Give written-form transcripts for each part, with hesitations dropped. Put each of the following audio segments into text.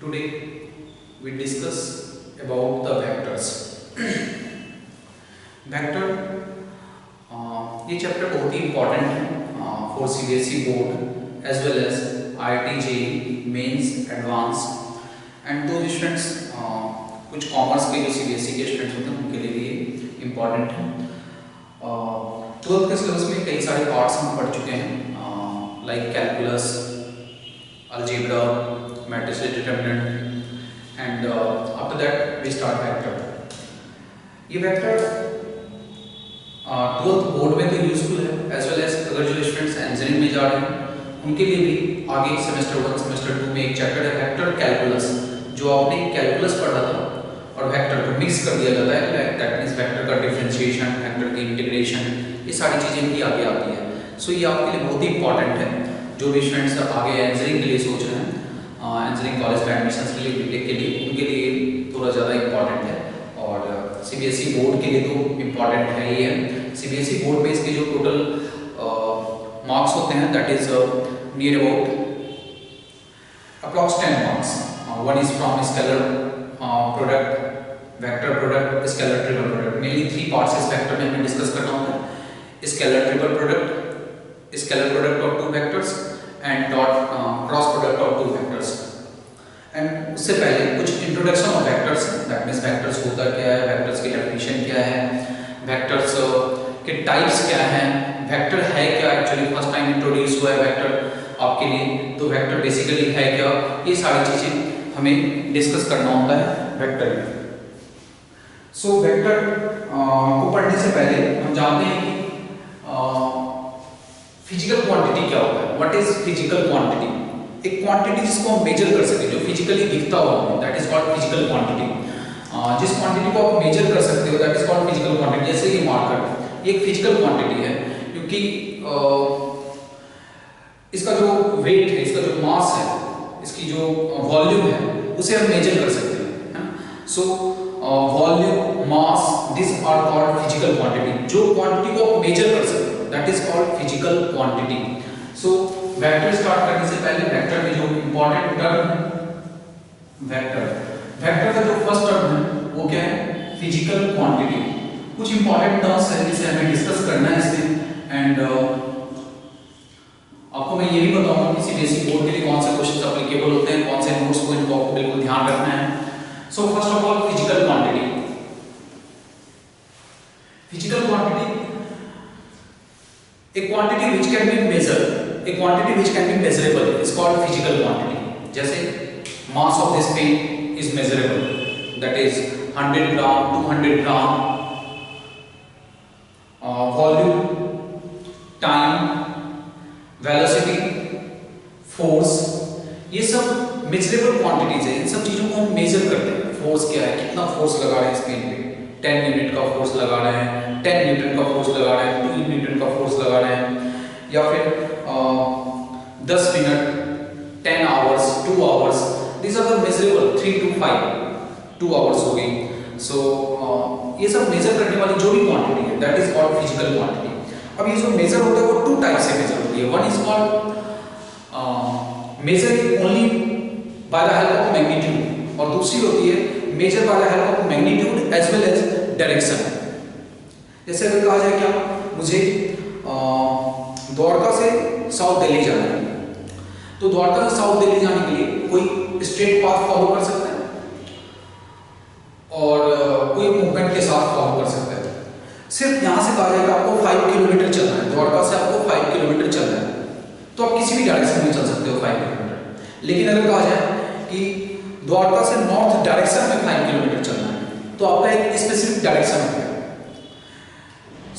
Today we discuss about the vectors. Vector ये chapter बहुत ही इम्पोर्टेंट है for CBSE board as well as IIT JEE mains advance and दो students कुछ commerce के जो सीबीएसई के स्टूडेंट्स होते हैं उनके लिए भी इम्पोर्टेंट है। ट्वेल्थ के सिलेबस में कई सारे पार्ट्स हम पढ़ चुके हैं like calculus, algebra, matrices determinant and after that we start vector. ये वेक्टर ट्वेल्थ बोर्ड में तो यूजफुल है एज वेल एज अगर जो स्टूडेंट्स इंजीनियरिंग में जा रहे हैं उनके लिए भी आगे सेमेस्टर 1 सेमेस्टर 2 में एक चैप्टर है वेक्टर कैलकुलस, जो आपने कैलकुलस पढ़ा था और वेक्टर को मिक्स कर दिया जाता है। दैट मींस वेक्टर का डिफरेंशिएशन, वेक्टर की इंटीग्रेशन, ये सारी चीज़ें भी आगे आती है। सो ये आपके लिए बहुत ही इंपॉर्टेंट है जो भी स्टूडेंट्स आगे इंजीनियरिंग के लिए सोच रहे हैं, इंजीनियरिंग कॉलेज में एडमिशन के लिए, बीटेक के लिए, उनके लिए थोड़ा ज़्यादा इंपॉर्टेंट है और सीबीएसई बोर्ड के लिए तो इम्पॉर्टेंट है ही है। सीबीएसई बोर्ड में इसके जो टोटल मार्क्स होते हैं that is near about approx 10 marks. One is from scalar product, vector product, scalar triple product. Mainly 3 parts इस वेक्टर में हमें डिस्कस करना होता है। Scalar triple product, scalar product of 2 vectors and dot cross product of 2 vectors. And उससे पहले कुछ introduction of vectors, that means vectors होता क्या है, वेक्टर्स की डेफिनेशन क्या है, वेक्टर्स के टाइप्स क्या हैं, वेक्टर है क्या, एक्चुअली फर्स्ट टाइम इंट्रोड्यूस हुआ है वेक्टर आपके लिए, तो वेक्टर बेसिकली है क्या, ये सारी चीजें हमें डिस्कस करना होता है वेक्टर में। सो वेक्टर को पढ़ने से पहले हम जानते हैं कि फिजिकल क्वांटिटी क्या होता है। What is physical quantity? एक क्वांटिटी जिसको हम मेजर कर सके, जो फिजिकली दिखता हो, that is called physical quantity. जिस क्वांटिटी को आप मेजर कर सकते हो that is called physical quantity. जैसे ये मार्कर, ये एक फिजिकल क्वांटिटी है क्योंकि इसका जो वेट है, इसका जो मास है, इसकी जो वॉल्यूम है, उसे हम मेजर कर सकते हैं। So volume, mass, this are called physical quantity. जो क्वांटिटी को आप मेजर कर सकते हो that is called physical quantity. So vector start करने से पहले वेक्टर में जो इंपॉर्टेंट टर्म है वेक्टर का जो फर्स्ट टर्म है वो क्या है? Physical quantity. कुछ इंपॉर्टेंट टर्म्स है जिसे हमें डिस्कस करना है इसमें एंड आपको मैं ये भी बताऊंगा कि सीबीएसई बोर्ड के लिए कौन से क्वेश्चंस एप्लीकेबल होते हैं, कौन से नोट्स को इनको आपको बिल्कुल ध्यान रखना है। So first of all physical quantity. Physical quantity a quantity which can be measured, a quantity which can be measurable is called physical quantity. जैसे mass of this pen is measurable, that is 100 gram, 200 gram, volume, time, velocity, force, ये सब measurable quantities है। इन सब चीजों को हम measure करते हैं। force क्या है, कितना force लगा रहे हैं इस पेन पे, 10 न्यूटन का फोर्स लगा रहे हैं, 10 न्यूटन का फोर्स लगा रहे हैं, 2 न्यूटन का फोर्स लगा रहे हैं, या फिर 10 minute, 10 hours, 2 hours, this are the measurable. 3 to 5, 2 hours हो गई। सो ये सब मेजर करने वाली जो भी क्वांटिटी है that is called physical quantity. अब ये जो मेजर होता है वो 2 टाइप से मेजर होती है। One is called measure only by the help of magnitude, और दूसरी होती है measure by the help of magnitude as well as direction. जैसे अगर कहा जाए क्या मुझे द्वारका से साउथ दिल्ली जाना है, तो द्वारका से साउथ दिल्ली जाने के लिए कोई स्ट्रेट पाथ फॉलो कर सकता है और कोई मूवमेंट के साथ फॉलो कर सकता है। सिर्फ यहां से कहा जाएगा आपको 5 किलोमीटर चलना है, द्वारका से आपको 5 किलोमीटर चलना है, तो आप किसी भी डायरेक्शन में चल सकते हो 5 किलोमीटर। लेकिन अगर कहा जाए कि द्वारका से नॉर्थ डायरेक्शन में 5 किलोमीटर चलना है, तो आपका एक स्पेसिफिक डायरेक्शन हो गया।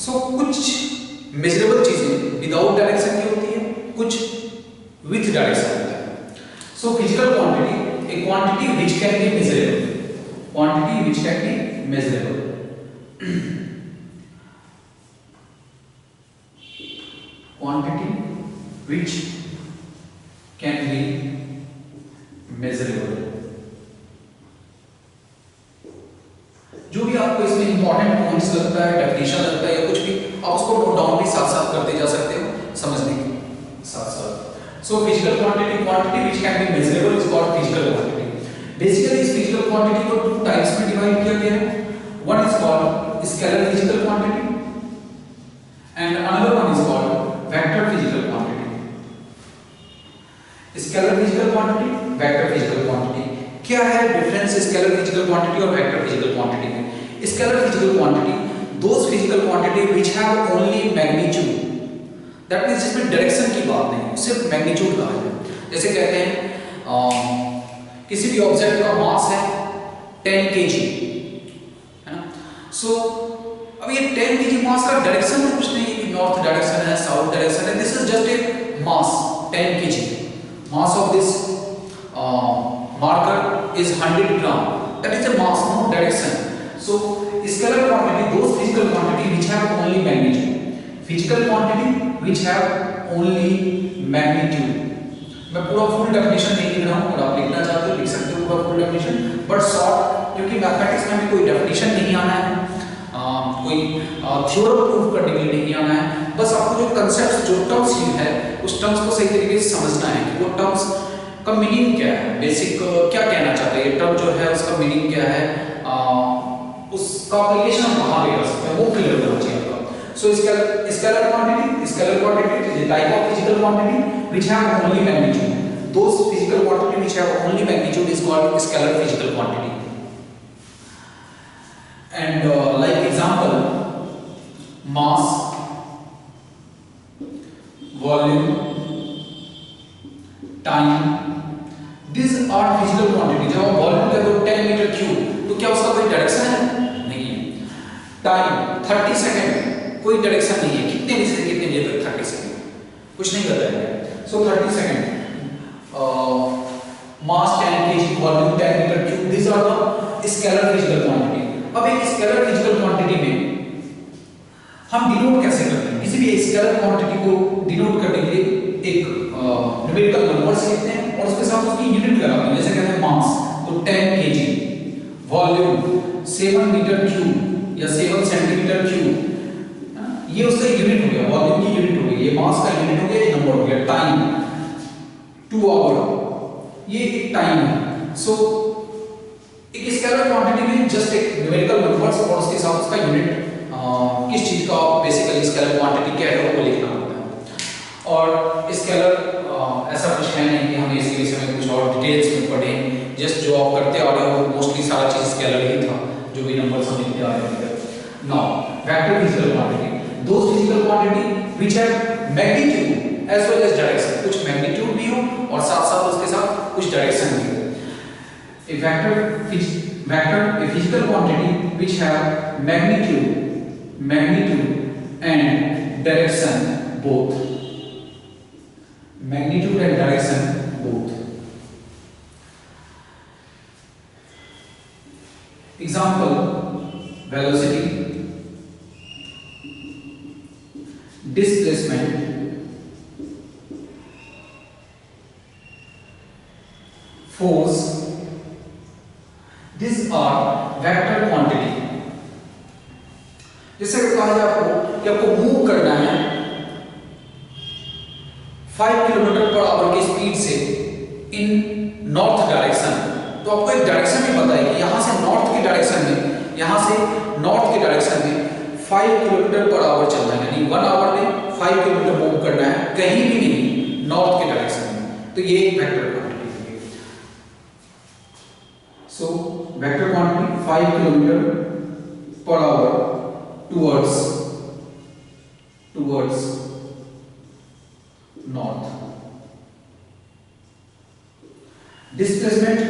सो कुछ मेजरेबल चीजें विदाउट डायरेक्शन की होती है, कुछ विथ डायरेक्शन होता है। So physical quantity, A quantity which can be measurable, quantity which can be measurable. Quantity which can be measurable. जो भी आपको इसमें इंपॉर्टेंट पॉइंट्स लगता है, डेफिनेशन लगता है या कुछ भी, आप उसको नोट डाउन भी साथ साथ करते जा सकते हो समझने के साथ साथ। So physical quantity, quantity which can be measurable is called physical quantity. Basically इस फिजिकल क्वांटिटी को टू टाइप्स में डिवाइड किया गया है। One is called scalar physical quantity and another one is called vector physical quantity. Scalar physical quantity, vector physical quantity, क्या है difference scalar physical quantity और vector physical quantity में? Scalar physical quantity those physical quantity which have only magnitude, that means जिसमें direction की बात नहीं, सिर्फ magnitude का है। जैसे कहते हैं किसी भी ऑब्जेक्ट का मास है 10 kg, है ना? सो अब ये 10 kg मास का डायरेक्शन तो कुछ नहीं है कि नॉर्थ डायरेक्शन है, साउथ डायरेक्शन है, this is just a mass 10 kg। Mass of this marker is 100 gram, that is a mass, no direction. So scalar quantity, those physical quantity which have only magnitude, physical quantity which have only magnitude. मैं पूरा full definition नहीं लिख रहा हूँ, अगर आप लिखना चाहते हो लिख सकते हो पूरा फुल डेफिनेशन, बट शॉर्ट, क्योंकि मैथमेटिक्स में भी कोई डेफिनेशन नहीं आना है, कोई थ्योरम प्रूव करने के लिए नहीं आना है, बस आपको जो कंसेप्ट, जो टर्म्स यूज है उस टर्म्स को सही तरीके से समझना है कि वो टर्म्स का मीनिंग क्या है, बेसिक क्या कहना चाहते हैं, ये टर्म जो है उसका मीनिंग क्या है, उसका एप्लीकेशन कहाँ पे कर सकते हैं, वो क्लियर होना चाहिए आपको। So scalar quantity is a type of physical quantity which have only magnitude. Those physical quantity which have only magnitude is called scalar physical quantity. And like example, mass, volume, time, these are physical quantity. जब हम volume कहते हो 10 metre cube, तो क्या उसका कोई direction है? नहीं है। टाइम 30 सेकंड, कोई डायरेक्शन नहीं है, कितने बजे से कितने बजे तक 30 सेकंड, कुछ नहीं करता है। So 30 second, mass 10 kg, volume 10 metre cube, these are the scalar physical quantity. अब एक स्केलर फिजिकल क्वांटिटी में हम डिनोट कैसे करते हैं? किसी भी स्केलर क्वांटिटी को डिनोट करने के लिए एक न्यूमेरिकल नंबर्स लिखते हैं और उसके साथ उसकी यूनिट लगाते हैं। जैसे कहते हैं मास, तो 10 kg, वॉल्यूम 7 मीटर क्यूब या 7 सेंटीमीटर क्यूब, ये उसका यूनिट हो गया, वॉल्यूम की यूनिट हो गई, ये मास का यूनिट हो गया, ये नंबर हो गया। टाइम 2 आवर, ये एक टाइम है। सो एक स्केलर क्वांटिटी में जस्ट एक न्यूमेरिकल नंबर्स और उसके साथ उसका यूनिट, किस चीज का बेसिकली स्केलर क्वांटिटी क्या है वो लिखना होता है। और स्केलर ऐसा कुछ है नहीं कि हम इसके विषय में कुछ और डिटेल्स में पढ़ें, जस्ट जो आप करते आ रहे हो मोस्टली सारा चीज स्केलर ही था, जो भी नंबर्स हम लिखते आ रहे हैं। Now vector physical quantity, those physical quantity which have magnitude as well as direction, कुछ मैग्नीट्यूड भी हो और साथ साथ उसके साथ कुछ डायरेक्शन भी हो। A physical quantity which have magnitude and direction both. Magnitude and direction both. Example: velocity, displacement, force. These are vector quantity. जैसे कहा जाए आपको कि आपको मूव करना है 5 किलोमीटर पर आवर की स्पीड से इन नॉर्थ डायरेक्शन, तो आपको एक डायरेक्शन भी पता है कि यहां से नॉर्थ की डायरेक्शन में, यहां से नॉर्थ की डायरेक्शन में 5 किलोमीटर पर आवर चलना है, यानी 1 आवर में 5 किलोमीटर मूव करना है, कहीं भी नहीं नॉर्थ के डायरेक्शन में, तो ये एक वेक्टर क्वांटिटी है। So vector quantity 5 kilometer per hour towards north. Displacement,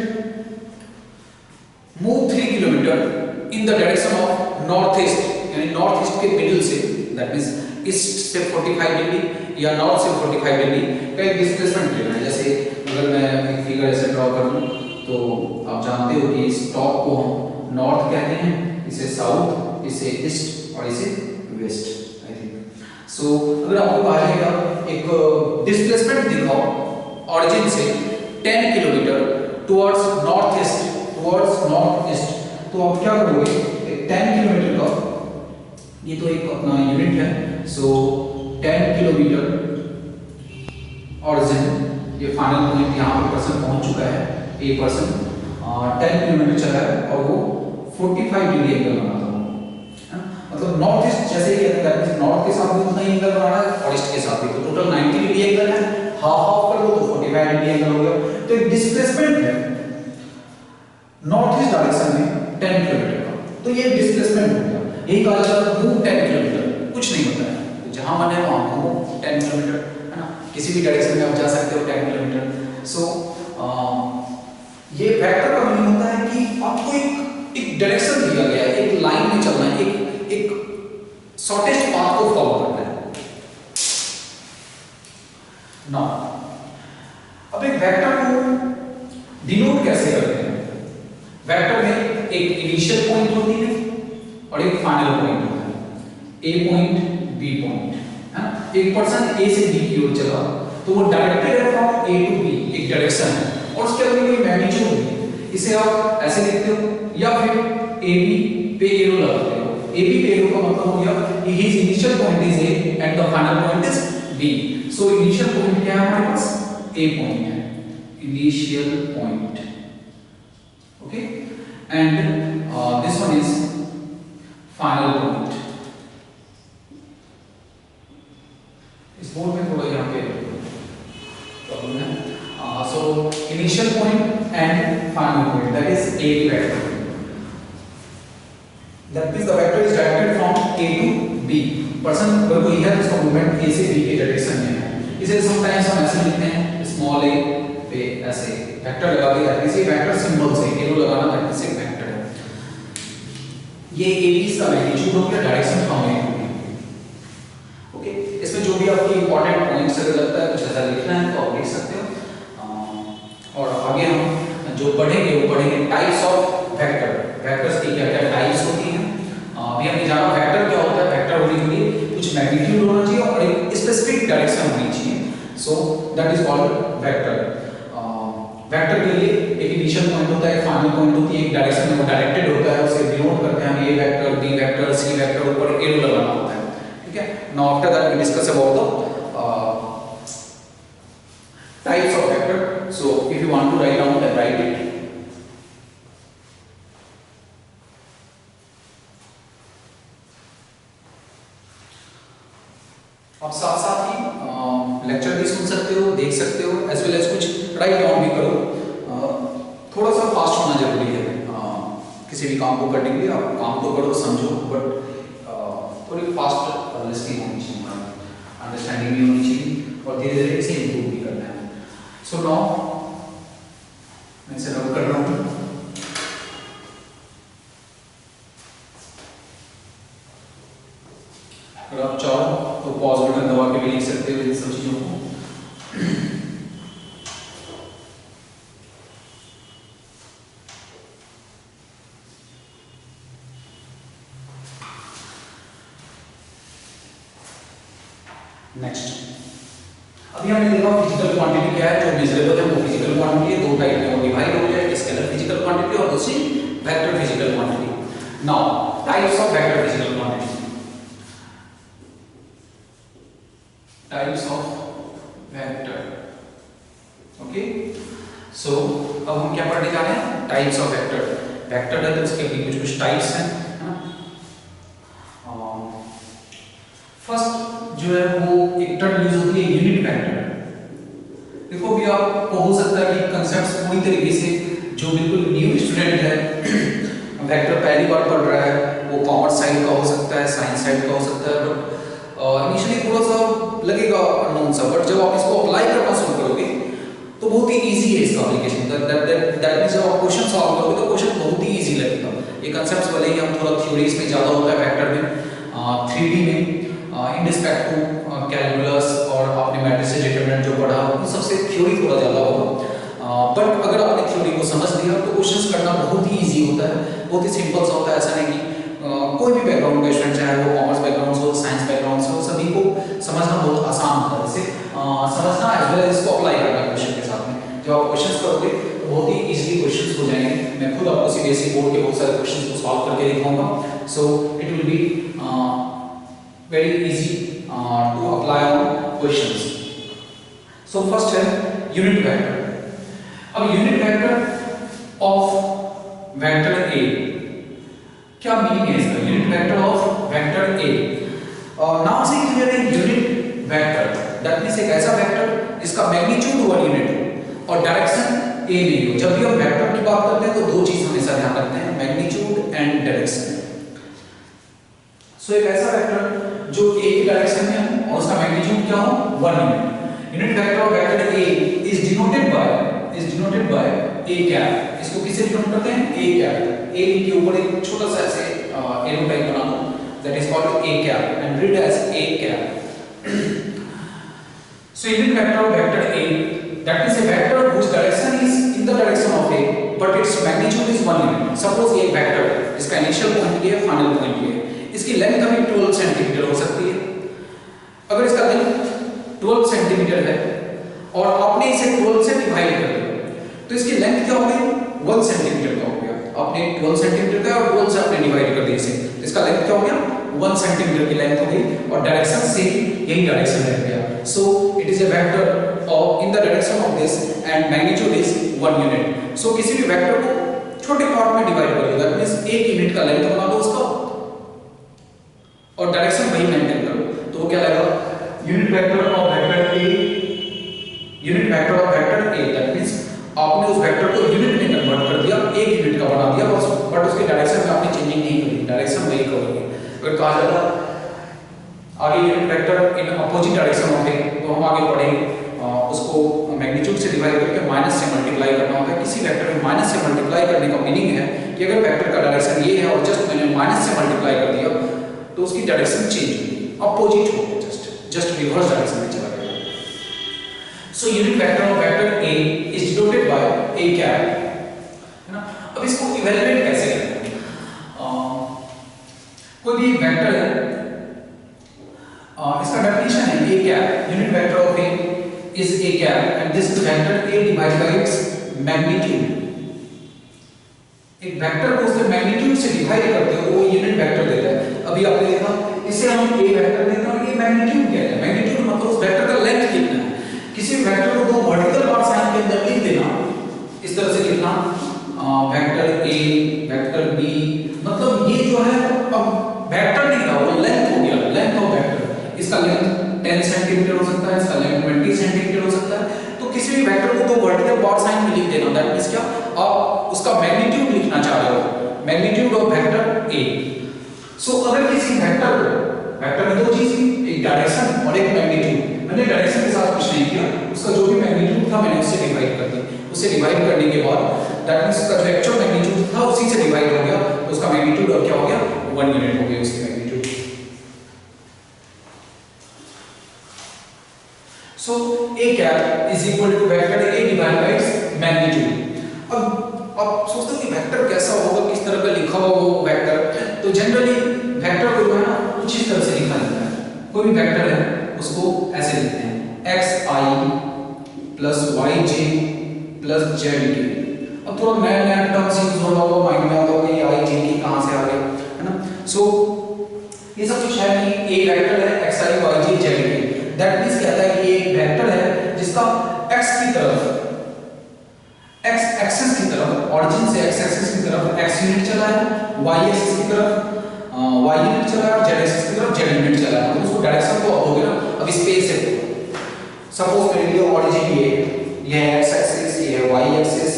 move 3 kilometer in the direction of northeast, यानी नॉर्थ ईस्ट के मिडिल से, that means ईस्ट से 45 डिग्री या नॉर्थ से 45 डिग्री का एक डिस्प्लेसमेंट लेना है। जैसे अगर मैं एक फिगर ऐसे ड्रॉ कर लूं, तो आप जानते हो कि इस टॉप को हम नॉर्थ कहते हैं, इसे साउथ, इसे ईस्ट और इसे वेस्ट, आई थिंक। सो अगर आपको कहा जाएगा एक डिस्प्लेसमेंट दिखाओ ऑरिजिन से 10 किलोमीटर टुवर्ड्स नॉर्थ ईस्ट, तो आप क्या करोगे, एक 10 किलोमीटर का, ये तो एक अपना यूनिट है, सो 10 किलोमीटर ऑरिजिन, ये फाइनल पॉइंट यहाँ पर पर्सन पहुंच चुका है, A पर्सन 10 किलोमीटर चला है और वो 45 डिग्री एंगल बना था, मतलब नॉर्थ ईस्ट जैसे ही कहते हैं नॉर्थ के साथ भी उतना ही एंगल बनाना है और ईस्ट के साथ भी, तो टोटल 90 डिग्री एंगल है, हाफ हाफ कर लो तो 45 डिग्री एंगल हो गया। तो एक डिस्प्लेसमेंट है नॉर्थ ईस्ट डायरेक्शन में 10 किलोमीटर का, तो ये डिस्प्लेसमेंट हो गया, यही कहा जाता है मूव 10 किलोमीटर, कुछ नहीं होता है, जहां मन है वहां घूमो 10 किलोमीटर, है ना, किसी भी डायरेक्शन में आप जा सकते हो 10 किलोमीटर। सो ये वेक्टर का मीनिंग होता है कि आपको एक डायरेक्शन दिया गया है, एक लाइन में चलना है, एक शॉर्टेस्ट पाथ को फॉलो करना है ना। अब एक वेक्टर को डिनोट कैसे करते हैं? वेक्टर में एक इनिशियल पॉइंट होती है और एक फाइनल पॉइंट होता है, ए पॉइंट बी पॉइंट, है ना। एक पर्सन ए से बी की ओर चला तो वो डायरेक्टेड है फ्रॉम ए टू बी, एक डायरेक्शन है और उसके अंदर कोई मैग्नीट्यूड नहीं है, इसे आप ऐसे लिखते हो या फिर ए बी पे एरो लगाते हो, ए बी पे एरो का मतलब हो गया his initial point is A and the final point is B. So initial point क्या है हमारे पास? ए पॉइंट है, initial point, okay, and this one is final point. इस बोर्ड में थोड़ा यहाँ पे प्रॉब्लम है। So initial point and final point, that is a vector, that means the vector is directed from A to B। Person अगर कोई है तो उसका मूवमेंट A से B के डायरेक्शन में है, इसे समटाइम्स हम ऐसे लिखते हैं स्मॉल a पे ऐसे वेक्टर लगा के, ऐसे वेक्टर सिंबल से एरो लगाना ताकि से वेक्टर है। ये A B का मैग्नीट्यूड हो गया, direction from A to B, okay. इसमें जो भी आपकी इंपॉर्टेंट पॉइंट्स अगर लगता है कुछ ऐसा लिखना है तो आप लिख सकते हो। और आगे हम जो पढ़ेंगे वो पढ़ेंगे टाइप्स ऑफ वेक्टर, वेक्टर्स की क्या क्या टाइप्स होती हैं। अभी हमने जाना वेक्टर क्या होता है, वेक्टर होने के लिए कुछ मैग्नीट्यूड होना चाहिए और एक स्पेसिफिक डायरेक्शन होनी चाहिए, so that is called vector. Vector के लिए एक इनिशियल पॉइंट होता है, फाइनल पॉइंट होती है, एक डायरेक्शन में वो डायरेक्टेड होता है, उसे डिनोट करते हैं हम A vector, B vector, C vector, ऊपर एरो लगाना होता है, ठीक है। Now after that we discuss about the types of vector. So if you want to write down then write it. आप साथ साथ ही लेक्चर भी सुन सकते हो, देख सकते हो, एज वेल एज कुछ राइट डाउन भी करो। थोड़ा सा फास्ट होना जरूरी है किसी भी काम को करने के लिए। आप काम तो करो, समझो, बट थोड़ी फास्ट लिसनिंग होनी चाहिए, अंडरस्टैंडिंग भी होनी चाहिए और धीरे धीरे इसे इम्प्रूव भी करना है। सो नाउ मैं इसे रब कर रहा हूँ। अगर आप चाहो तो पॉज बटन दबा के भी लिख सकते हो इन सब चीजों को। नेक्स्ट, अभी हमने देखा फिजिकल क्वांटिटी क्या है, जो मेजरेबल है वो फिजिकल क्वांटिटी है, दो टाइप में वो डिवाइड हो गया, स्केलर फिजिकल क्वांटिटी और दूसरी vector physical quantity. Now types of vector physical quantity, types of vector, okay. So अब हम क्या पढ़ने जा रहे हैं? Types of vector. वेक्टर है तो उसके भी कुछ कुछ टाइप्स हैं, है ना। फर्स्ट जो है वो एक टर्म यूज होती है यूनिट वेक्टर। देखो भी आपको हो सकता है कि कंसेप्ट्स पूरी तरीके से जो बिल्कुल न्यू स्टूडेंट है वेक्टर पहली बार पढ़ रहा है, वो कॉमर्स साइड का हो सकता है, साइंस साइड का हो सकता है, बट इनिशियली थोड़ा सा लगेगा अननोन सा, बट जब आप इसको अप्लाई करना शुरू करोगे तो बहुत ही इजी है इसका एप्लीकेशन। दैट मींस जब आप क्वेश्चन सॉल्व करोगे तो क्वेश्चन बहुत ही इजी लगेगा। ये कांसेप्ट्स भले ही हम थोड़ा थ्योरीज में ज़्यादा होता है वेक्टर में, 3D में इन रिस्पेक्ट टू कैलकुलस और आपने मैट्रिसेस डिटरमिनेंट जो पढ़ा उन सबसे थ्योरी थोड़ा ज़्यादा होगा, बट अगर आपने थ्योरी को समझ लिया तो क्वेश्चंस करना बहुत ही इजी होता है, बहुत ही सिंपल सा होता है। ऐसा नहीं कि कोई भी बैकग्राउंड का स्टूडेंट, चाहे वो कॉमर्स बैकग्राउंड हो, साइंस बैकग्राउंड हो, सभी को समझना बहुत आसान होता है। इसे समझना एज वेल एज इसको अप्लाई करना क्वेश्चन के साथ में। जब आप क्वेश्चंस करोगे तो बहुत ही इजीली क्वेश्चंस हो जाएंगे। मैं खुद आपको सीबीएसई बोर्ड के बहुत सारे क्वेश्चंस को सॉल्व करके दिखाऊंगा, so it will be very easy to apply on questions. So first है यूनिट वेक्टर। अब unit vector of vector A. क्या मीनिंग है इसका? Unit vector of vector A. Now से क्लियर है, यूनिट वेक्टर दैट मींस एक ऐसा vector जिसका मैग्नीट्यूड 1 यूनिट हो और डायरेक्शन ए नहीं हो। जब भी हम वेक्टर की बात करते हैं तो दो चीज हमेशा ध्यान रखते हैं, मैग्नीट्यूड एंड डायरेक्शन। सो एक ऐसा वेक्टर जो ए की डायरेक्शन में हो और उसका मैग्नीट्यूड क्या हो? 1 unit. Unit vector of vector A is denoted by A cap. इसको किससे डिनोट करते हैं? A cap. ए के ऊपर एक छोटा सा ऐसे एरो टाइप बना दो, that is called a cap and read as a cap. So unit vector of vector A that is a vector whose direction is in the direction of a but its magnitude is 1 unit. Suppose ये vector है, इसका initial point ये है, final point ये है, इसकी length अभी 12 centimetre हो सकती है। अगर इसका लेंथ 12 सेंटीमीटर है और आपने इसे 12 से डिवाइड कर दिया तो इसकी लेंथ क्या हो गई? 1 सेंटीमीटर का हो गया। आपने 12 सेंटीमीटर का और 12 से आपने डिवाइड कर दिया इसे, तो इसका लेंथ क्या हो गया? 1 सेंटीमीटर की लेंथ हो गई और डायरेक्शन से यही डायरेक्शन रह गया। So it is a vector of in the direction of this and magnitude is 1 unit. So किसी भी वेक्टर को छोटे पार्ट में डिवाइड कर दो, दैट मींस 1 यूनिट का लेंथ बना दो उसका और डायरेक्शन वही मेंटेन करो, तो वो क्या लगेगा? Unit vector of vector A. Unit vector of vector A that means आपने उस वेक्टर को यूनिट में कन्वर्ट कर दिया, 1 यूनिट का बना दिया बस, बट उसके डायरेक्शन में आपने चेंजिंग नहीं करी, डायरेक्शन वही करोगे। अगर कहा जाता आगे unit vector in opposite direction होते हैं तो हम आगे पढ़ेंगे उसको मैग्नीट्यूड से डिवाइड करके माइनस से मल्टीप्लाई करना होता है। किसी वेक्टर में माइनस से मल्टीप्लाई करने का मीनिंग है कि अगर वेक्टर का डायरेक्शन ये है और जस्ट मैंने माइनस से मल्टीप्लाई कर दिया तो उसकी डायरेक्शन चेंज होगी, अपोजिट होगी, जस्ट रिवर्स डायरेक्शन में चला गया। सो unit vector of vector A is denoted by A cap, है ना। अब इसको इवैल्यूएट कैसे करें? कोई भी वेक्टर है, इसका डेफिनेशन है a cap, unit vector of a is a cap and this vector a divided by its magnitude. एक वेक्टर को उसके मैग्नीट्यूड से डिवाइड करते हो वो यूनिट वेक्टर देता है। अभी आपने देखा इसे हम a वेक्टर देते हैं और ये मैग्नीट्यूड क्या है? मैग्नीट्यूड मतलब उस वेक्टर का लेंथ कितना है। किसी वेक्टर को दो वर्टिकल बार साइन के अंदर लिख देना, इस तरह से लिखना वेक्टर a वेक्टर b, मतलब ये जो है अब वेक्टर नहीं रहा, वो लेंथ हो गया, लेंथ ऑफ वेक्टर। इसका लेंथ 10 सेंटीमीटर हो सकता है, इसका लेंथ 20 सेंटीमीटर हो सकता है। तो किसी भी वेक्टर को दो वर्टिकल बार साइन में लिख देना, दैट मींस क्या? आप उसका मैग्नीट्यूड लिखना चाह रहे हो, मैग्नीट्यूड ऑफ वेक्टर ए। सो अगर किसी वेक्टर को, वेक्टर में दो चीज थी, एक डायरेक्शन और एक मैग्नीट्यूड, मैंने डायरेक्शन के साथ कुछ नहीं किया, उसका जो भी मैग्नीट्यूड था मैंने उससे डिवाइड कर दिया। उससे डिवाइड करने के बाद दैट मींस उसका जो एक्चुअल मैग्नीट्यूड था उसी से डिवाइड हो गया, तो उसका मैग्नीट्यूड अब क्या हो गया? 1 यूनिट हो गया उसकी magnitude. So a cap is equal to vector a divided by its magnitude. अब आप सोचते हो कि वेक्टर कैसा होगा, किस तरह का लिखा होगा वो वेक्टर? तो जनरली वेक्टर को जो है ना कुछ इस तरह से लिखा जाता है। कोई भी वेक्टर है उसको ऐसे लिखते हैं xi plus yj plus zk। अब थोड़ा नया नया टर्म्स यूज हो रहा होगा, माइंड में आता होगा ये i j k कहां से आ गया, है ना। सो ये सब कुछ है कि a वेक्टर है xi yj zk, that means कहता है कि ये एक वेक्टर है जिसका x की तरफ, x एक्सिस की तरफ, ऑरिजिन से x एक्सिस की तरफ x यूनिट चला है, y एक्सिस की तरफ y यूनिट चला है और z एक्सिस की तरफ z यूनिट चला है। तो उसको डायरेक्शन को अब हो गया ना, अब स्पेस है, सपोज मेरे लिए ऑरिजिन ये है x एक्सिस, ये है y एक्सिस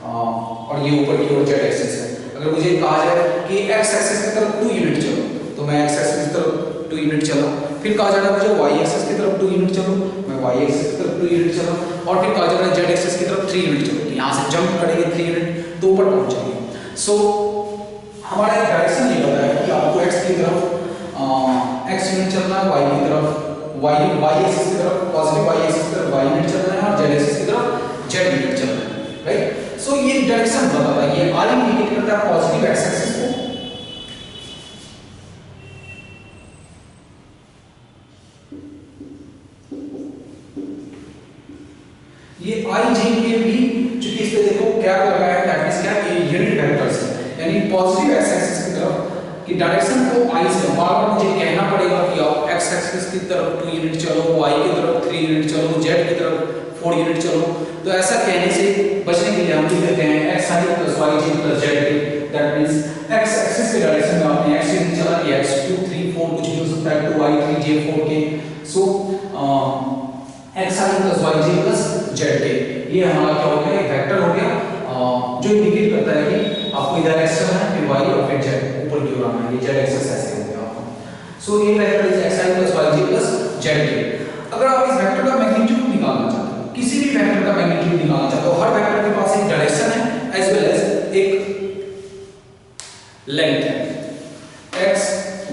और ये ऊपर की ओर z एक्सिस है। अगर मुझे कहा जाए कि x एक्सिस की तरफ 2 यूनिट चलो तो मैं x एक्सिस की तरफ 2 यूनिट चला, फिर कहा जा रहा है मुझे y एक्सिस की तरफ 2 यूनिट चलो, मैं y एक्सिस की तरफ 2 यूनिट चला, और फिर कहा जा रहा है z एक्सिस की तरफ 3 यूनिट चलो, यहां से जंप करेंगे 3 यूनिट तो ऊपर पहुंच जाएंगे। सो हमारा एक डायरेक्शन ये बताया कि आपको x की तरफ x यूनिट चलना है, y की तरफ y एक्सिस की तरफ पॉजिटिव y एक्सिस की तरफ y यूनिट चलना है और z एक्सिस की तरफ z यूनिट चलना है, राइट। सो ये डायरेक्शन बताता है, ये r इंडिकेट करता है पॉजिटिव x एक्सिस को, ये i j के भी चूंकि इस पे देखो क्या लगा है, दैट मींस क्या ये यूनिट वेक्टर्स है, यानी पॉजिटिव x एक्सिस की तरफ की डायरेक्शन को i से बार-बार मुझे कहना पड़ेगा कि आप x एक्सिस की तरफ 2 यूनिट चलो, y की तरफ 3 यूनिट चलो, z की तरफ 4 यूनिट चलो। तो ऐसा कहने से बचने के लिए हम लिख देते हैं x i plus y j plus z k, that means x axis के डायरेक्शन में आपने x से चला कि x 2 3 4 कुछ भी हो सकता है 2 i 3 j 4 k। So x i plus y j plus z k ये हमारा क्या हो गया, एक वेक्टर हो गया जो इंडिकेट करता है कि आपको इधर x चलना है, फिर y और फिर z ऊपर की ओर आना है। ये z एक्सिस ऐसे हो गया आपका। सो ये vector is x i plus y j plus z k। अगर आप इस वेक्टर का मैग्नीट्यूड निकालना चाहते हो, किसी भी वेक्टर का मैग्नीट्यूड निकालना चाहते हो, हर वेक्टर के पास एक डायरेक्शन है एज वेल एज एक लेंथ है x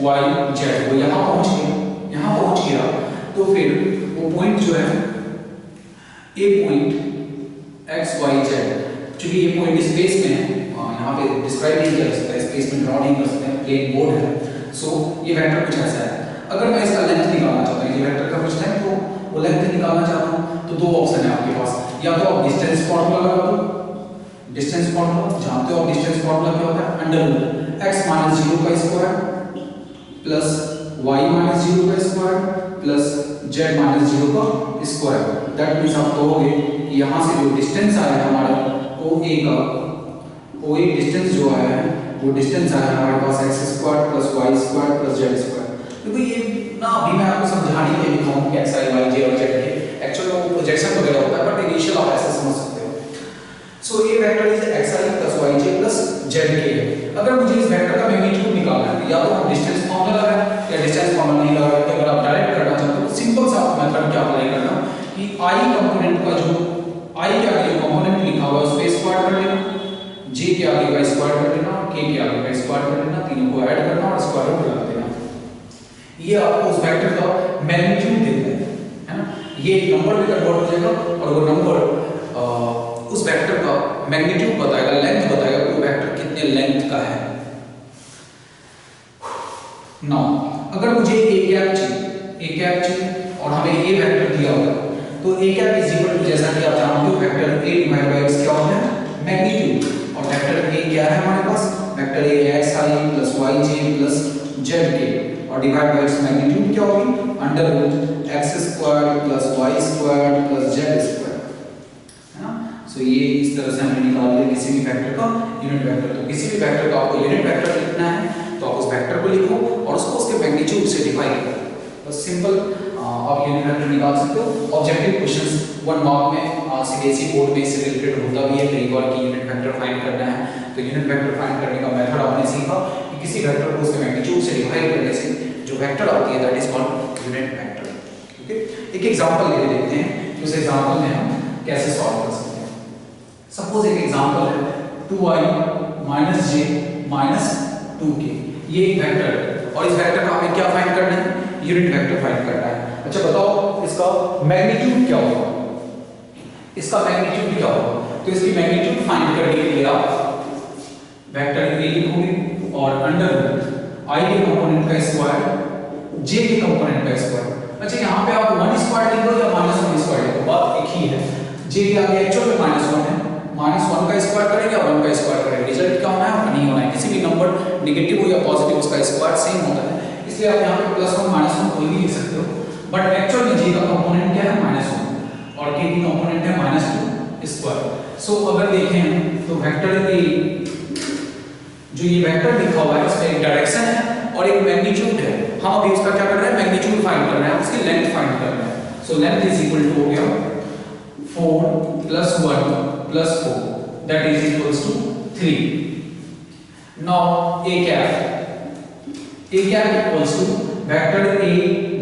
y z। वो यहां पहुंच गया तो फिर वो पॉइंट जो है ए पॉइंट x y z, क्योंकि ये पॉइंट स्पेस में है, यहाँ पे डिस्क्राइब नहीं किया जा सकता, स्पेस में ड्रॉ नहीं कर सकते हैं, प्लेन बोर्ड है। सो ये वेक्टर कुछ ऐसा है। अगर मैं इसका लेंथ निकालना चाहता हूँ, ये वेक्टर का कुछ है तो वो लेंथ निकालना चाहता हूँ, तो दो ऑप्शन है आपके पास, या तो आप डिस्टेंस फार्मूला लगा दो। डिस्टेंस फार्मूला जानते हो आप, डिस्टेंस फार्मूला क्या होता है, अंडर रूट x माइनस 0 का स्क्वायर प्लस y माइनस 0 का स्क्वायर प्लस z माइनस 0 का स्क्वायर। दैट मींस आप कहोगे कि यहाँ से जो डिस्टेंस आया है हमारा OA का, OA डिस्टेंस जो आया है वो डिस्टेंस आया है हमारे पास x square plus y square plus z square. देखो ये ना अभी मैं आपको समझाने के लिए लिखा हूँ कि x i y j और z के एक्चुअल में वो प्रोजेक्शन वगैरह होता है, बट इनिशियल आप ऐसे समझ सकते हो। सो ये vector is x i plus y j plus z k है। अगर मुझे इस वेक्टर का मैग्नीट्यूड निकालना है, या तो हम डिस्टेंस फार्मूला लगाएं या डिस्टेंस फार्मूला नहीं लगाएं, तो अगर आप डायरेक्ट करना चाहते हो सिंपल सा मेथड क्या अप्लाई करना कि i कंपोनेंट का जो i के आगे जो कंपोनेंट लिखा हुआ है उस पे स्क्वायर कर लेना, j के आगे का स्क्वायर कर लेना, k के आगे का स्क्वायर कर लेना, तीनों को ऐड करना और स्क्वायर रूट लगा देना। ये आपको उस वेक्टर का मैग्नीट्यूड देता है ना। ये नंबर में कन्वर्ट हो जाएगा और वो नंबर उस वेक्टर का मैग्नीट्यूड बताएगा, लेंथ बताएगा कि वो वेक्टर कितने लेंथ का है। नाउ अगर मुझे a कैप चाहिए और हमें ये वेक्टर दिया हुआ है, तो a cap is equal to, जैसा कि आप जानते हो, vector a divide by x क्या होता है, मैग्नीट्यूड। और वेक्टर a क्या है हमारे पास, vector a x i plus y j plus z k, और डिवाइड बाय its मैग्नीट्यूड क्या होगी, under root x square plus y square plus z square, है ना। सो ये इस तरह से हमने निकाल लिया किसी भी वेक्टर का यूनिट वेक्टर। तो किसी भी वेक्टर का आपको यूनिट वेक्टर लिखना है तो आप उस वेक्टर को लिखो और उसको उसके मैग्नीट्यूड से डिफाइन करो, बस सिंपल आप यूनिट वेक्टर निकाल सकते हो। ऑब्जेक्टिव क्वेश्चंस 1 मार्क में सीबीएसई बोर्ड में इससे रिलेटेड होता भी है कई बार कि यूनिट वेक्टर फाइंड करना है, तो यूनिट वेक्टर फाइंड करने का मेथड आपने सीखा कि किसी वेक्टर को उसके मैग्नीट्यूड से डिफाइन करने से जो वेक्टर आती है that is called unit vector. Okay, एक एग्जांपल ले लेते हैं कि उस एग्जांपल में हम कैसे सॉल्व कर सकते हैं। सपोज एक एग्जांपल है 2i - j - 2k, ये एक वेक्टर है और इस वेक्टर का हमें क्या फाइंड करना है, यूनिट वेक्टर फाइंड करना है। अच्छा बताओ इसका मैग्नीट्यूड क्या होगा, इसका मैग्नीट्यूड क्या होगा। तो इसकी मैग्नीट्यूड फाइंड करने के लिए आप वेक्टर a लिखोगे और अंडर रूट i के कंपोनेंट का स्क्वायर j के कंपोनेंट का स्क्वायर। अच्छा यहाँ पे आप 1 स्क्वायर लिख दो या -1 स्क्वायर लिख दो, बात एक ही है। j के आगे एक्चुअल में -1 है, -1 का स्क्वायर करेंगे या 1 का स्क्वायर करेंगे, रिजल्ट क्या होना है, नहीं होना है। किसी भी नंबर नेगेटिव हो या पॉजिटिव उसका स्क्वायर सेम होता है, इसलिए आप यहाँ पे +1 -1 कोई भी लिख सकते हो, बट एक्चुअल में j का कंपोनेंट क्या है, -1 और k की कंपोनेंट है -2 स्क्वायर। सो अगर देखें तो वेक्टर a जो ये वेक्टर लिखा हुआ है इसमें एक डायरेक्शन है और एक मैग्नीट्यूड है। हम अभी उसका क्या कर रहे हैं, मैग्नीट्यूड फाइंड कर रहे हैं, उसकी लेंथ फाइंड कर रहे हैं। So length is equal to हो गया 4 + 1 + 4 that is equals to 3। Now a cap equals to vector a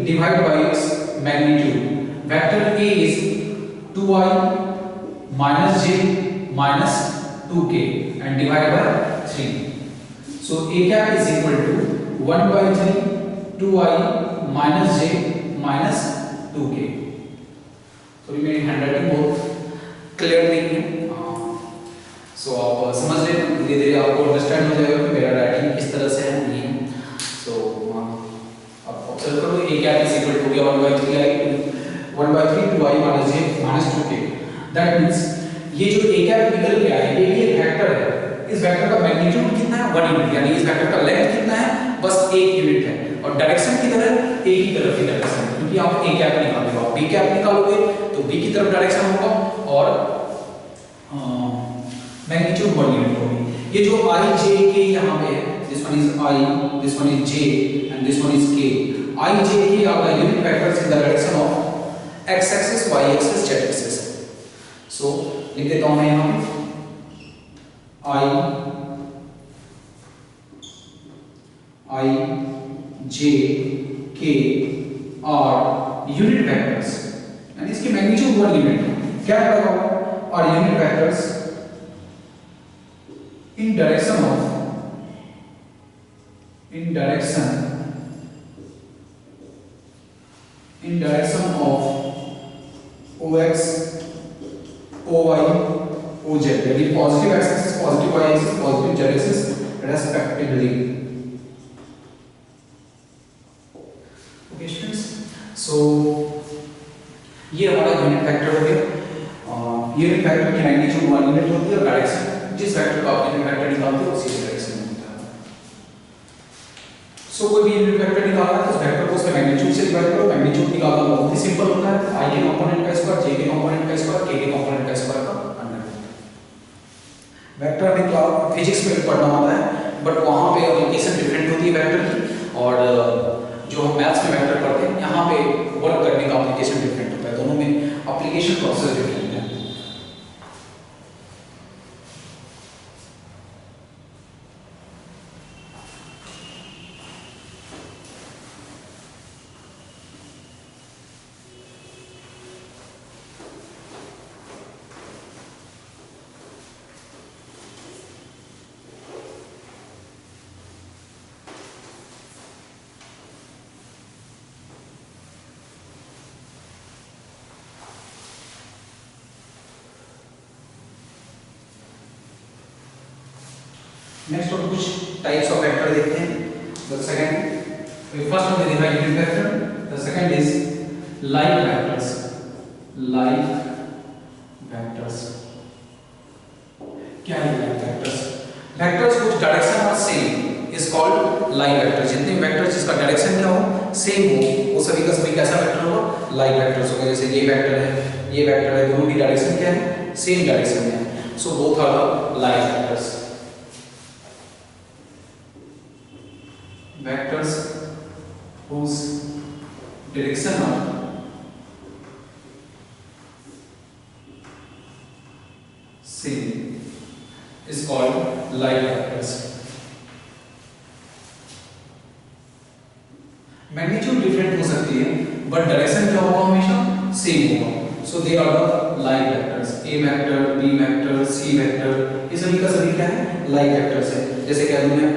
divide by its magnitude. Vector a is 2i - j - 2k and divide by 3. So a cap is equal to 1/3 2i - j - 2k. So मेरी handwriting बहुत clear नहीं है, सो आप समझ लेना, धीरे धीरे आपको अंडरस्टैंड हो जाएगा कि मेरा राइटिंग किस तरह से है नहीं है। सो आप ऑब्जर्व करो a cap is equal to 1/3 2i - j - 2k। That means ये जो a cap निकल के आया ये भी एक वेक्टर है, इस वेक्टर का मैग्नीट्यूड कितना है 1 यूनिट, यानी इस वेक्टर का लेंथ कितना है बस 1 यूनिट है और डायरेक्शन किधर है a की तरफ की डायरेक्शन, कि आप a कैप निकाल रहे हो, आप b कैप निकालोगे तो b की तरफ डायरेक्शन होगा और मैग्नीट्यूड 1 यूनिट होगी। ये जो i j k यहाँ पे है, this one is i, this one is j and this one is k। i j k are the unit vectors in the direction of x axis, y axis, z axis. So लिख देता हूं मैं यहाँ पे I j k are unit vectors, यानी इसकी magnitude 1 unit है। क्या लगाओ? Are unit vectors in direction of ox, oy, oz, यानी positive x axis, positive y axis, positive z axis respectively. Okay students, so ये हमारा यूनिट वेक्टर हो गया। यूनिट वेक्टर की मैग्नीट्यूड 1 यूनिट होती है और डायरेक्शन जिस वेक्टर का आप यूनिट वेक्टर निकालते हो उसी डायरेक्शन में होता है। सो कोई भी यूनिट वेक्टर निकालना है तो उस वेक्टर को उसके मैग्नीट्यूड से डिवाइड करो। मैग्नीट्यूड निकालना बहुत ही सिंपल होता है, i के कंपोनेंट का स्क्वायर, j के कंपोनेंट का स्क्वायर, k के कंपोनेंट का स्क्वायर का अंडर। वेक्टर में फिजिक्स में पढ़ना होता है बट वहां पे एप्लीकेशन डिफरेंट होती है वेक्टर की, और जो हम मैथ्स में वेक्टर पढ़ते हैं यहाँ पे वर्क करने का एप्लीकेशन डिफरेंट होता है। दोनों में एप्लीकेशन प्रोसेस डिफरेंट है। नेक्स्ट और कुछ टाइप्स ऑफ वेक्टर देखते हैं। द सेकंड, फर्स्ट हमने देखा unit vector, the second is like vectors. Like vectors क्या है? Like vectors, vectors which direction are same is called like vector. जितने वेक्टर्स जिसका डायरेक्शन क्या हो, सेम हो, वो सभी का सभी कैसा वेक्टर होगा? लाइक वेक्टर्स होगा। जैसे ये वेक्टर है, ये वेक्टर है, दोनों की डायरेक्शन क्या है? सेम डायरेक्शन में है। So both are the like vectors. Vectors whose direction are same is called like vectors. Magnitude different हो सकती है बट डायरेक्शन क्या होगा? हमेशा सेम होगा। So they are the like vectors. a vector, b vector, c vector, ये सभी का सभी क्या है? लाइक वेक्टर्स है। जैसे कह दूं मैं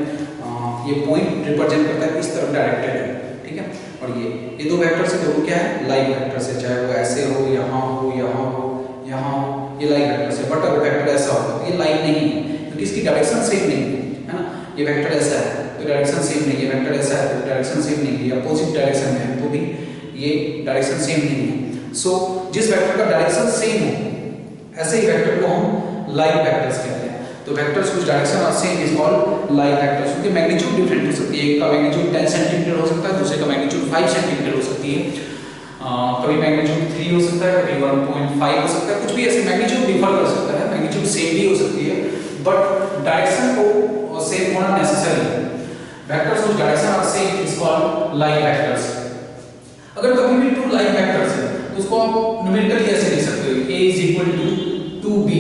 ये पॉइंट रिप्रेजेंट करता है इस तरफ डायरेक्टेड है, ठीक है, और ये दो वेक्टर से दोनों क्या है? लाइक वेक्टर से, चाहे वो ऐसे हो, यहाँ हो, यहाँ हो, यहाँ हो, ये लाइक वेक्टर से। बट अगर वेक्टर ऐसा हो तो ये लाइक नहीं है क्योंकि इसकी डायरेक्शन सेम नहीं है ना। ये वेक्टर ऐसा है तो डायरेक्शन सेम नहीं है, वेक्टर ऐसा है तो डायरेक्शन सेम नहीं है, अपोजिट डायरेक्शन में है तो भी ये डायरेक्शन सेम नहीं है। सो जिस वेक्टर का डायरेक्शन सेम हो ऐसे ही वेक्टर को हम लाइक वेक्टर्स कहते हैं। तो वेक्टर्स कुछ direction are same is called like vectors. उनकी मैग्नीट्यूड डिफरेंट हो सकती है। एक का मैग्नीट्यूड 10 सेंटीमीटर हो सकता है, दूसरे का मैग्नीट्यूड 5 सेंटीमीटर हो सकती है, कभी मैग्नीट्यूड 3 हो सकता है, कभी 1.5 हो सकता है, कुछ भी ऐसे मैग्नीट्यूड डिफर कर सकता है। मैग्नीट्यूड सेम भी हो सकती है बट डायरेक्शन को सेम होना नेसेसरी है। वेक्टर्स कुछ direction are same is called like vectors. अगर कभी भी टू लाइक वेक्टर्स है तो उसको आप न्यूमेरिकली ऐसे लिख सकते हो, a is equal to 2b।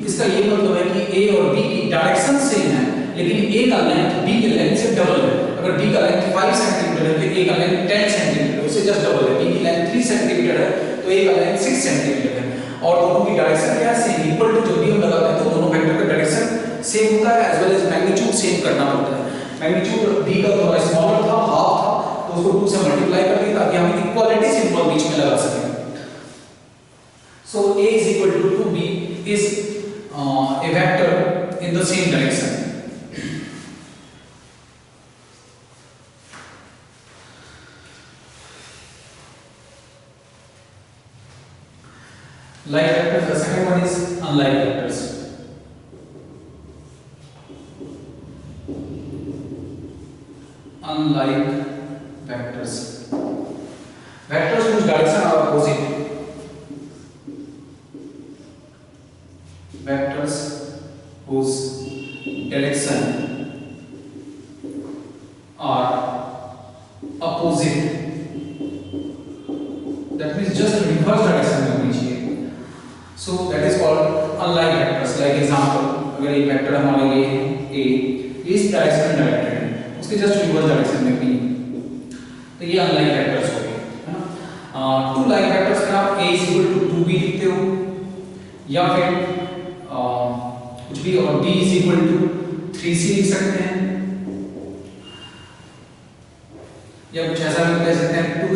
इसका ये मतलब है कि a और b की डायरेक्शन सेम है लेकिन a का लेंथ b के लेंथ से डबल है। अगर b का लेंथ 5 सेंटीमीटर है तो a का लेंथ 10 सेंटीमीटर, उससे जस्ट डबल है। b की लेंथ 3 सेंटीमीटर है तो a का लेंथ 6 सेंटीमीटर है और दोनों की डायरेक्शन क्या है? सेम। इक्वल टू जब भी हम लगाते हैं तो दोनों वेक्टर का डायरेक्शन सेम होता है as well as magnitude same करना पड़ता है। मैग्नीट्यूड b का थोड़ा स्मॉलर था, हाफ था, तो उसको 2 से मल्टीप्लाई कर दिया ताकि हम इक्वालिटी सिंबल बीच में लगा सकें। So a is equal to 2b is a vector in the same direction. Like vectors, the second one is unlike vectors. Unlike vectors. Vectors opposite vectors whose direction are opposite, that means just reverse direction में होनी चाहिए. So that is called unlike vectors. Like example, अगर एक vector हमारा ये है a, इस direction में डायरेक्टेड है, उसके जस्ट रिवर्स डायरेक्शन में b, तो ये अनलाइक वेक्टर्स हो गए, है ना. टू लाइक वेक्टर्स में आप a = 2b लिखते हो, या फिर कुछ भी, और b = 3c लिख सकते हैं, या कुछ ऐसा भी कह सकते हैं 2a -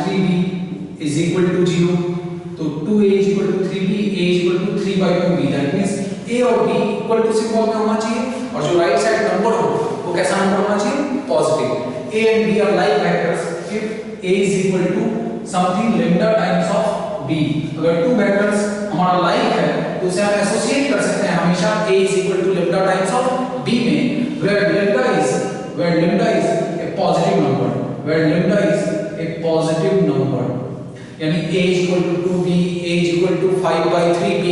3b = 0. तो 2a = 3b, a = 3/2b. That means a और b इक्वल टू सिंबल में होना चाहिए, और जो राइट साइड नंबर हो वो कैसा नंबर होना चाहिए, positive. a and b are like vectors if a = something lambda times of b. अगर टू वेक्टर्स हमारा लाइक है तो उसे हम एसोसिएट कर सकते हैं हमेशा a = lambda times of b में, where lambda is a positive number, यानी a = 2b, a = 5/3b,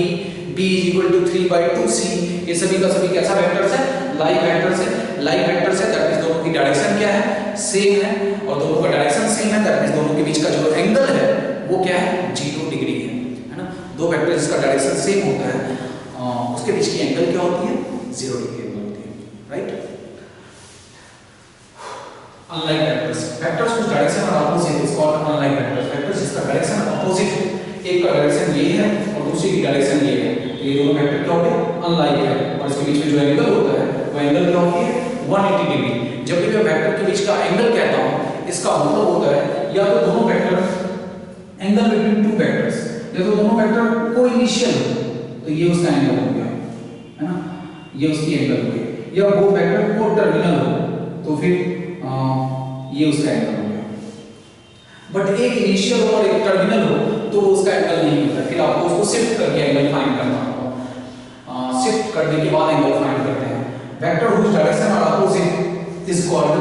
b = 3/2c. ये सभी का सभी कैसा वेक्टर्स है, लाइक वेक्टर्स है. लाइक वेक्टर्स है दैट मींस दोनों की डायरेक्शन क्या है, सेम है, और दोनों का डायरेक्शन सेम है दैट मींस दोनों के बीच का जो एंगल है वो क्या है, 0 डिग्री है ना. दो वेक्टर जिसका डायरेक्शन सेम होता है उसके बीच की एंगल क्या होती है, 0 डिग्री एंगल होती है, right. Unlike vectors, vectors whose direction are opposite is called unlike vectors. Vectors जिसका डायरेक्शन अपोजिट है, एक का डायरेक्शन ये है और दूसरे की डायरेक्शन ये है, तो ये दोनों वेक्टर क्या होते हैं, अनलाइक है, और इसके बीच में जो एंगल होता है वो एंगल क्या होती है, 180 डिग्री. जब भी मैं वेक्टर के बीच का एंगल कहता हूं इसका मतलब होता है या तो दोनों vector, angle between two vectors, या तो दोनों वेक्टर कोइनिशियल हो तो ये उसका एंगल हो गया, है ना, ये उसकी एंगल हो गई, या वो वेक्टर को टर्मिनल हो तो फिर ये उसका एंगल हो गया. बट एक इनिशियल और एक टर्मिनल हो तो उसका एंगल नहीं होता, फिर आपको उसको शिफ्ट करके एंगल फाइंड करना होगा. शिफ्ट करने के बाद एंगल फाइंड करते हैं. Vector whose direction are opposite is called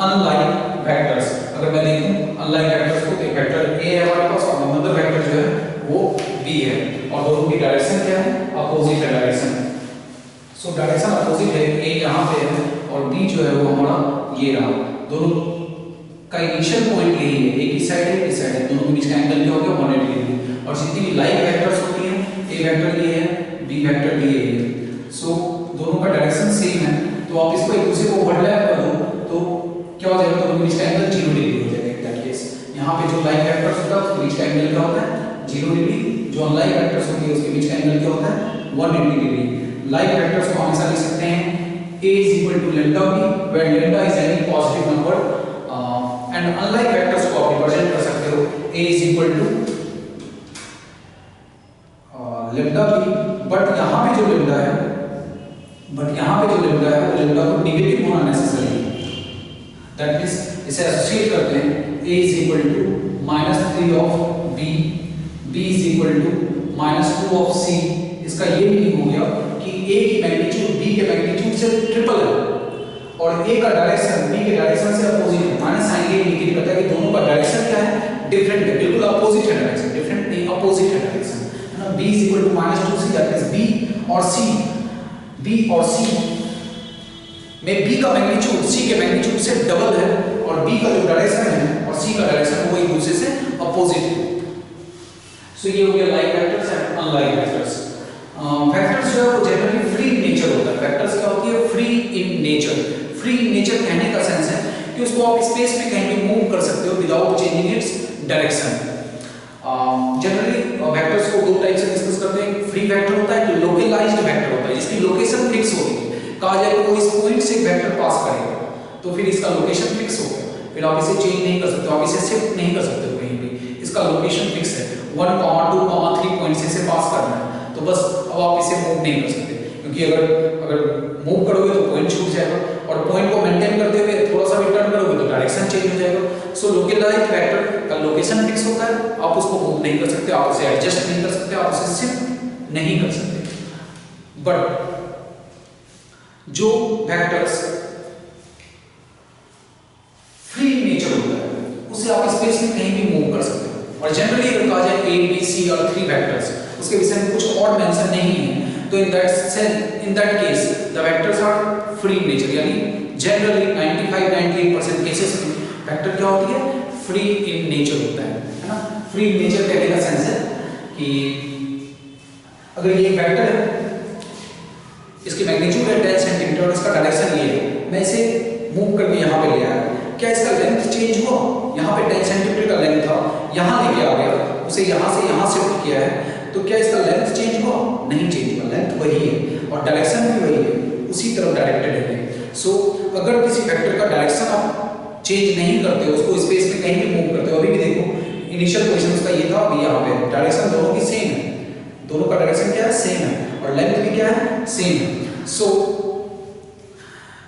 unlike vectors. अगर मैं देखूं unlike vectors को, तो एक वेक्टर a है हमारे पास और अनदर वेक्टर जो है वो b है, और दोनों की डायरेक्शन क्या है, अपोजिट है डायरेक्शन. सो डायरेक्शन अपोजिट है, a यहां पे है और b जो है वो हमारा ये रहा. दोनों का इनिशियल पॉइंट यही है, एक ही साइड है, इस साइड है, दोनों के बीच का एंगल क्या हो गया, 180 डिग्री. और जितनी भी लाइक वेक्टर्स होती हैं, a वेक्टर ये है, b वेक्टर भी ये है, सो दोनों का डायरेक्शन सेम है, तो आप इसको एक दूसरे को ओवरलैप कर दो तो क्या हो जाएगा, दोनों के बीच का एंगल 0 डिग्री हो जाएगा. इन दैट केस यहां पे जो लाइक वेक्टर्स होता है उसके बीच का एंगल क्या होता है, 0 डिग्री. जो अनलाइक वेक्टर्स होंगे उसके बीच का एंगल क्या होता है, 180 डिग्री. लाइक वेक्टर्स को हमेशा लिख सकते हैं a = lambda b, where lambda is any positive number, and unlike vectors को आप रिप्रेजेंट कर सकते हो a = lambda b, बट यहाँ पे जो lambda है वो lambda को नेगेटिव होना नेसेसरी है. दैट मींस इसे एसोसिएट करते हैं a = -3 of b, b = -2 of c. इसका ये मीनिंग हो गया कि a की मैग्नीट्यूड b के मैग्नीट्यूड से ट्रिपल है, और a का डायरेक्शन b के डायरेक्शन से अपोजिट है. माइनस साइन ये इंडिकेट करता है कि दोनों का डायरेक्शन क्या है, डिफरेंट है, बिल्कुल अपोजिट है डायरेक्शन, डिफरेंट नहीं अपोजिट है डायरेक्शन, है ना. b = -2c, that means b और c में b का मैग्नीट्यूड c के मैग्नीट्यूड से डबल है, और b का जो डायरेक्शन है और c का डायरेक्शन वो एक दूसरे से अपोजिट है. सो ये हो गया like vectors and unlike vectors. Vectors जो है वो जनरली फ्री इन नेचर होता है. वेक्टर्स क्या होती है, free in nature. Free in nature कहने का सेंस है कि उसको आप स्पेस में कहीं भी मूव कर सकते हो without changing its direction. Generally vectors को दो टाइप से डिस्कस करते हैं. फ्री वेक्टर होता है, एक लोकलाइज्ड वेक्टर होता है जिसकी लोकेशन फिक्स होती है. कहा जाए तो इस पॉइंट से वेक्टर पास करेगा तो फिर इसका लोकेशन फिक्स हो गया, फिर आप इसे चेंज नहीं कर सकते, आप इसे शिफ्ट नहीं कर सकते कहीं भी, इसका लोकेशन फिक्स है. 1, 2, 3 पॉइंट से पास करना है तो बस अब आप इसे मूव नहीं कर सकते, क्योंकि अगर मूव करोगे तो पॉइंट छूट जाएगा, और पॉइंट को मेंटेन करते हुए थोड़ा सा भी टर्न करोगे तो डायरेक्शन चेंज हो जाएगा. सो लोकलाइज्ड वेक्टर का लोकेशन फिक्स होता है, आप उसको मूव नहीं कर सकते, आप उसे एडजस्ट नहीं कर सकते, आप उसे शिफ्ट नहीं कर सकते. बट जो वेक्टर्स फ्री नेचर होता है उसे आप स्पेस में कहीं भी मूव कर सकते हो. और जनरली अगर कहा जाए ए बी सी और 3 वेक्टर्स, उसके विषय में कुछ और मेंशन नहीं है, तो in that case the vectors are free in nature, यानी जनरली 95-98% केसेस में वेक्टर क्या होती है, फ्री इन नेचर होता है ना। फ्री इन नेचर कहने का सेंस है कि अगर ये एक वेक्टर है, इसकी मैग्नीट्यूड है 10 सेंटीमीटर और इसका डायरेक्शन ये है, मैं इसे मूव करके यहाँ पे ले आया, क्या इसका लेंथ चेंज हुआ? यहाँ पे 10 सेंटीमीटर का लेंथ था, यहाँ लेके आ गया, उसे यहाँ से यहाँ शिफ्ट किया है, तो क्या इसका लेंथ चेंज हुआ? नहीं चेंज हुआ, लेंथ वही है और डायरेक्शन भी वही है, उसी तरफ डायरेक्टेड है। सो अगर किसी वेक्टर का डायरेक्शन आप चेंज नहीं करते, उसको स्पेस में कहीं भी मूव करते हो, अभी भी देखो इनिशियल पोजीशन उसका ये था, अभी यहाँ पे डायरेक्शन दोनों की सेम है, दोनों का डायरेक्शन क्या है, सेम है, और लेंथ भी क्या है, सेम है। सो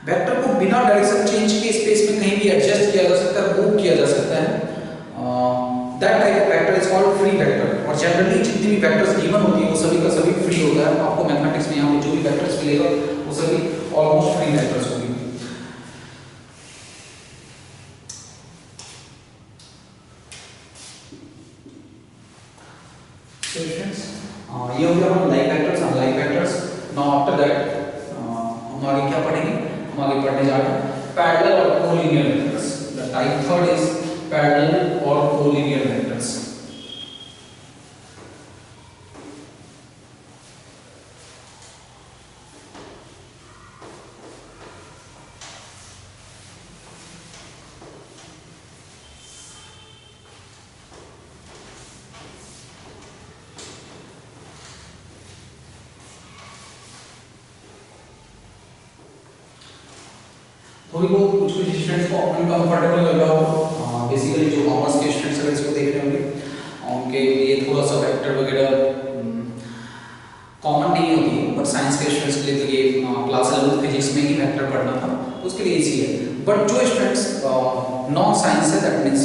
वेक्टर को बिना डायरेक्शन चेंज के स्पेस में कहीं भी एडजस्ट किया जा सकता है, मूव किया जा सकता है। That type of vector is called free vector. और जनरली जितनी भी वेक्टर्स गिवन होती है वो सभी का सभी फ्री होता है। आपको मैथमेटिक्स में यहाँ पे जो भी वेक्टर्स मिलेगा वो सभी ऑलमोस्ट फ्री वेक्टर्स होंगे। ये हो गया हमारे like vectors, unlike vectors. Now after that हम आगे क्या पढ़ेंगे? हम आगे पढ़ने जा रहे हैं पैरेलल और collinear vectors. The type third is parallel और कोलिनियर वेक्टर्स। थोड़ी बहुत कुछ स्टूडेंट्स को अनकंफर्टेबल लग रहा होगा, बेसिकली जो कॉमर्स के स्टूडेंट्स अगर इसको देख रहे होंगे उनके लिए थोड़ा सा वेक्टर वगैरह कॉमन नहीं होती है, बट साइंस के स्टूडेंट्स के लिए तो ये क्लास 11 फिजिक्स में ही वेक्टर पढ़ना था, तो उसके लिए इजी है। बट जो स्टूडेंट्स नॉन साइंस है, दैट मीन्स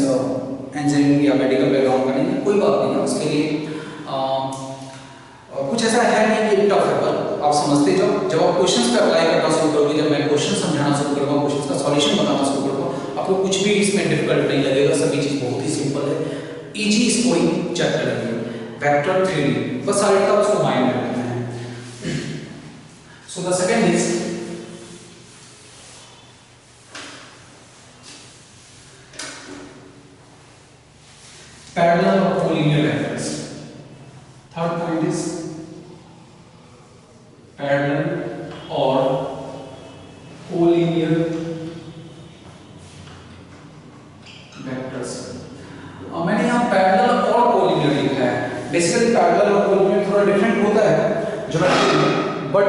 इंजीनियरिंग या मेडिकल बैकग्राउंड का नहीं है, कोई बात नहीं है, उसके लिए कुछ ऐसा है नहीं कि टफ है, पर आप समझते जाओ। जब आप क्वेश्चंस पे अप्लाई करना शुरू करोगे, जब मैं क्वेश्चन समझाना शुरू करूँगा, क्वेश्चंस का सॉल्यूशन बताना शुरू करूँगा, आपको कुछ भी इसमें डिफिकल्ट नहीं लगेगा, सभी चीज़ बहुत ही सिंपल है, इजी स्कोरिंग चैप्टर है वेक्टर थ्योरी, बस सारे का उसको माइंड में रखना है। So the second is parallel और collinear vectors. Third point is parallel और कोलिनियर वेक्टर्स। मैंने यहाँ पैरेलल और कोलिनियर लिखा है। बेसिकली पैरेलल और कोलिनियर थोड़ा डिफरेंट होता है ज्योमेट्री में, बट